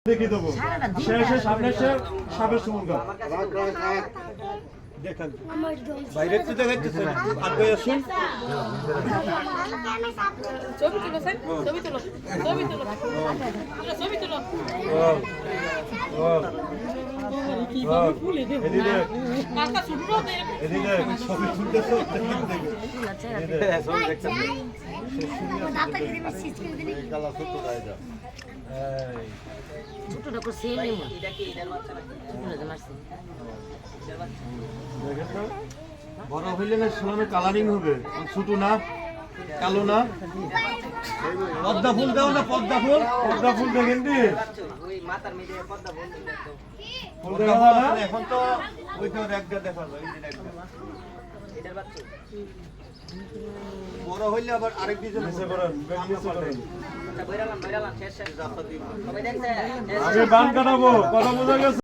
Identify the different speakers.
Speaker 1: দেখি দেবো শেষে সামনে এসে সাপের সুমুখা দেখেন বাইরে তো দেখাচ্ছেন আর ভাই আসুন
Speaker 2: ছবি তুলো স্যার ছবি তুলো ছবি তুলো ছবি তুলো কিভাবে ফুলে দেব
Speaker 1: এদিকে
Speaker 2: কাকা শুরু দে
Speaker 1: এদিকে ছবি তুলতেছো ছবি দেখছেন
Speaker 3: দাঁতটা কেটে মিশিয়ে দিলে
Speaker 1: এই কালা ছোট গায়ে যা
Speaker 3: ছোটটা করে সেল নেই এটা কি এটার বাচ্চা নাকি ছোটটা মারছে
Speaker 1: দেখেন না বড় হইলে না সোনার কালারিং হবে ছোট না কালো না পদ্মা ফুল দাও না পদ্মা ফুল দেখেন দি
Speaker 4: ওই মাথার মধ্যে পদ্মা ফুল
Speaker 1: ফুল দেখা না এখন তো ওইখানে একটা দেখালো এই দিন একটা
Speaker 4: এটার বাচ্চা
Speaker 1: বড় হইলে আবার আরেক দিকে মিশে করেন মিশে করেন
Speaker 4: আচ্ছা বইরালাম শেষ শেষ সবাই দেখছে
Speaker 1: আমি বান কাটাবো কথা বোঝা গেছে।